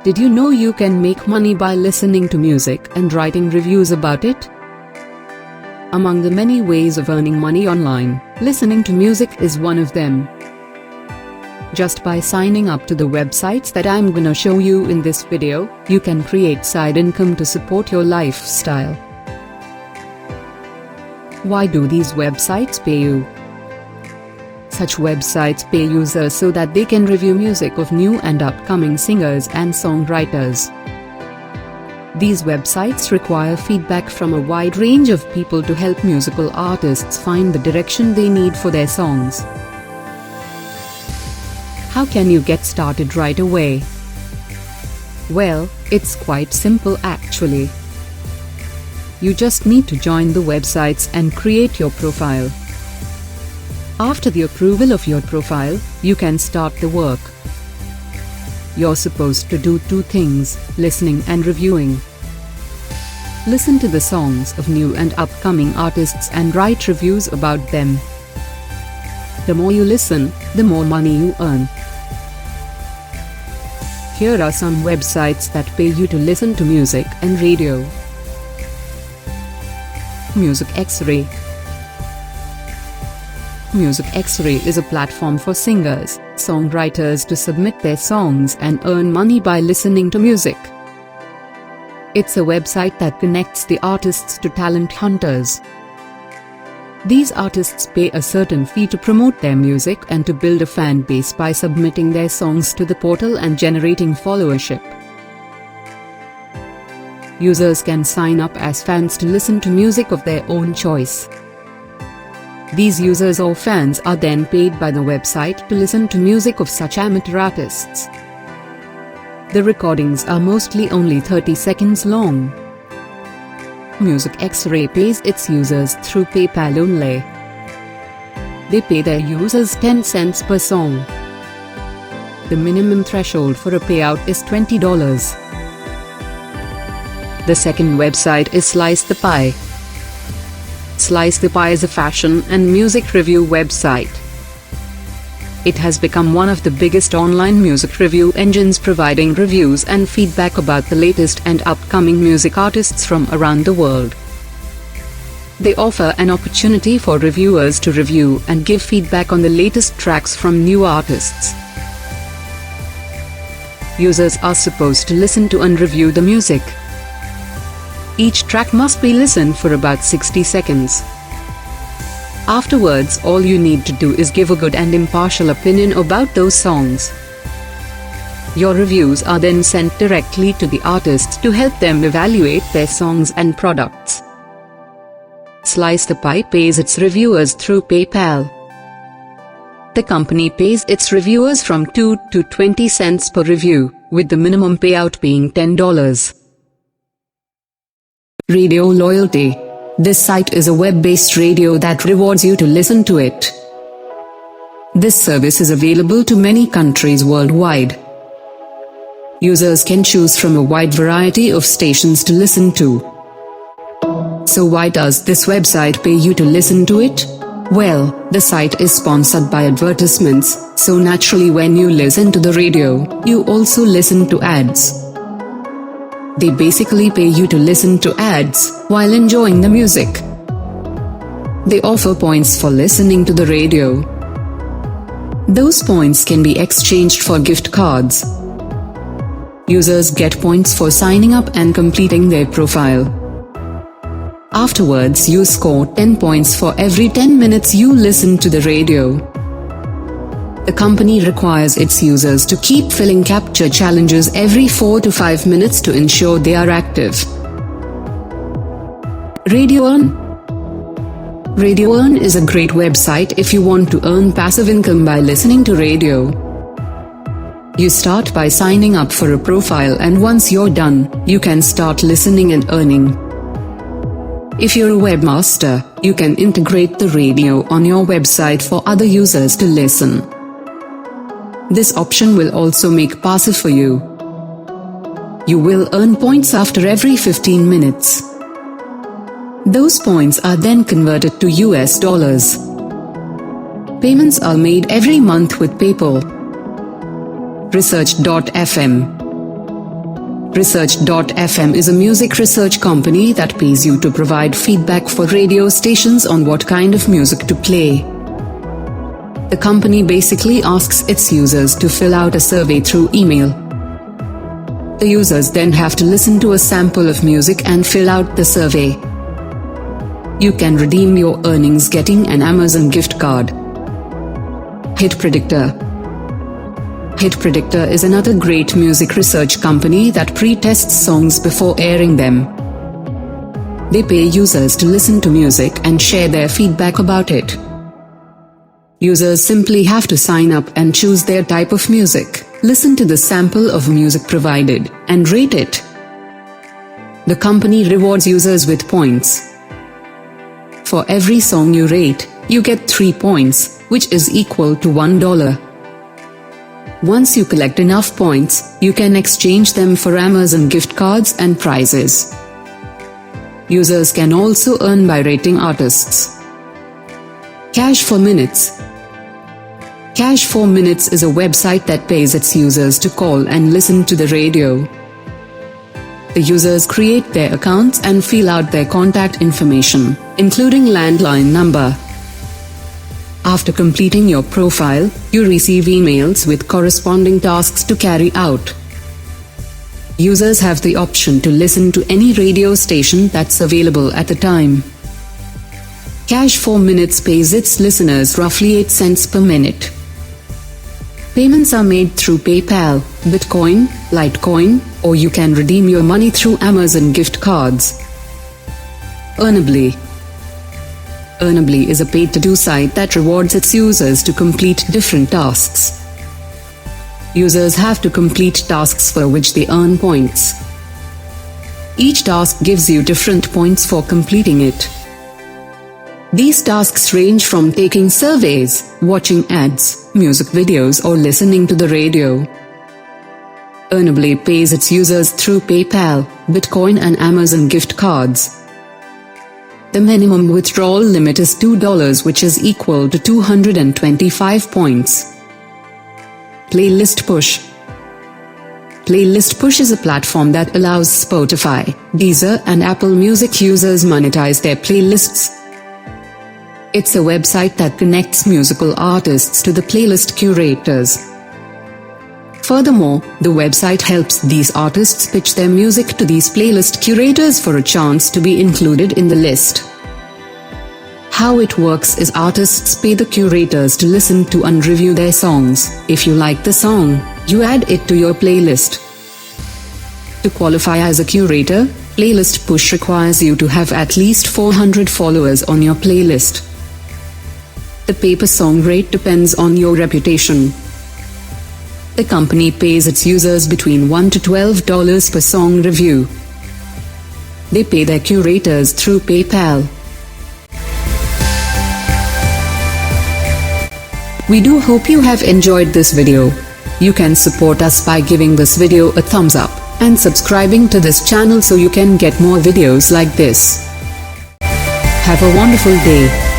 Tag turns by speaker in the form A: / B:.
A: Did you know you can make money by listening to music and writing reviews about it? Among the many ways of earning money online, listening to music is one of them. Just by signing up to the websites that I'm gonna show you in this video, you can create side income to support your lifestyle. Why do these websites pay you? Such websites pay users so that they can review music of new and upcoming singers and songwriters. These websites require feedback from a wide range of people to help musical artists find the direction they need for their songs. How can you get started right away? Well, it's quite simple actually. You just need to join the websites and create your profile. After the approval of your profile, you can start the work. You're supposed to do two things: listening and reviewing. Listen to the songs of new and upcoming artists and write reviews about them. The more you listen, the more money you earn. Here are some websites that pay you to listen to music and radio. Music X-Ray. Music X-Ray is a platform for singers, songwriters to submit their songs and earn money by listening to music. It's a website that connects the artists to talent hunters. These artists pay a certain fee to promote their music and to build a fan base by submitting their songs to the portal and generating followership. Users can sign up as fans to listen to music of their own choice. These users or fans are then paid by the website to listen to music of such amateur artists. The recordings are mostly only 30 seconds long. Music X-Ray pays its users through PayPal only. They pay their users 10 cents per song. The minimum threshold for a payout is $20. The second website is Slice the Pie. Slice the Pie is a fashion and music review website. It has become one of the biggest online music review engines, providing reviews and feedback about the latest and upcoming music artists from around the world. They offer an opportunity for reviewers to review and give feedback on the latest tracks from new artists. Users are supposed to listen to and review the music. Each track must be listened for about 60 seconds. Afterwards, all you need to do is give a good and impartial opinion about those songs. Your reviews are then sent directly to the artists to help them evaluate their songs and products. Slice the Pie pays its reviewers through PayPal. The company pays its reviewers from 2 to 20 cents per review, with the minimum payout being $10. Radio Loyalty. This site is a web-based radio that rewards you to listen to it. This service is available to many countries worldwide. Users can choose from a wide variety of stations to listen to. So why does this website pay you to listen to it? Well, the site is sponsored by advertisements, so naturally when you listen to the radio, you also listen to ads. They basically pay you to listen to ads while enjoying the music. They offer points for listening to the radio. Those points can be exchanged for gift cards. Users get points for signing up and completing their profile. Afterwards, you score 10 points for every 10 minutes you listen to the radio. The company requires its users to keep filling captcha challenges every 4 to 5 minutes to ensure they are active. Radio Earn. Radio Earn is a great website if you want to earn passive income by listening to radio. You start by signing up for a profile, and once you're done, you can start listening and earning. If you're a webmaster, you can integrate the radio on your website for other users to listen. This option will also make passive for you. You will earn points after every 15 minutes. Those points are then converted to US dollars. Payments are made every month with PayPal. Research.fm Research.fm is a music research company that pays you to provide feedback for radio stations on what kind of music to play. The company basically asks its users to fill out a survey through email. The users then have to listen to a sample of music and fill out the survey. You can redeem your earnings getting an Amazon gift card. Hit Predictor. Hit Predictor is another great music research company that pre-tests songs before airing them. They pay users to listen to music and share their feedback about it. Users simply have to sign up and choose their type of music, listen to the sample of music provided, and rate it. The company rewards users with points. For every song you rate, you get 3 points, which is equal to $1. Once you collect enough points, you can exchange them for Amazon gift cards and prizes. Users can also earn by rating artists. Cash 4 Minutes. Cash 4 Minutes is a website that pays its users to call and listen to the radio. The users create their accounts and fill out their contact information, including landline number. After completing your profile, you receive emails with corresponding tasks to carry out. Users have the option to listen to any radio station that's available at the time. Cash 4 Minutes pays its listeners roughly 8 cents per minute. Payments are made through PayPal, Bitcoin, Litecoin, or you can redeem your money through Amazon gift cards. Earnably. Earnably is a paid-to-do site that rewards its users to complete different tasks. Users have to complete tasks for which they earn points. Each task gives you different points for completing it. These tasks range from taking surveys, watching ads, music videos, or listening to the radio. Earnably pays its users through PayPal, Bitcoin, and Amazon gift cards. The minimum withdrawal limit is $2, which is equal to 225 points. Playlist Push. Playlist Push is a platform that allows Spotify, Deezer, and Apple Music users monetize their playlists. It's a website that connects musical artists to the playlist curators. Furthermore, the website helps these artists pitch their music to these playlist curators for a chance to be included in the list. How it works is artists pay the curators to listen to and review their songs. If you like the song, you add it to your playlist. To qualify as a curator, Playlist Push requires you to have at least 400 followers on your playlist. The pay-per-song rate depends on your reputation. The company pays its users between $1 to $12 per song review. They pay their curators through PayPal. We do hope you have enjoyed this video. You can support us by giving this video a thumbs up and subscribing to this channel so you can get more videos like this. Have a wonderful day.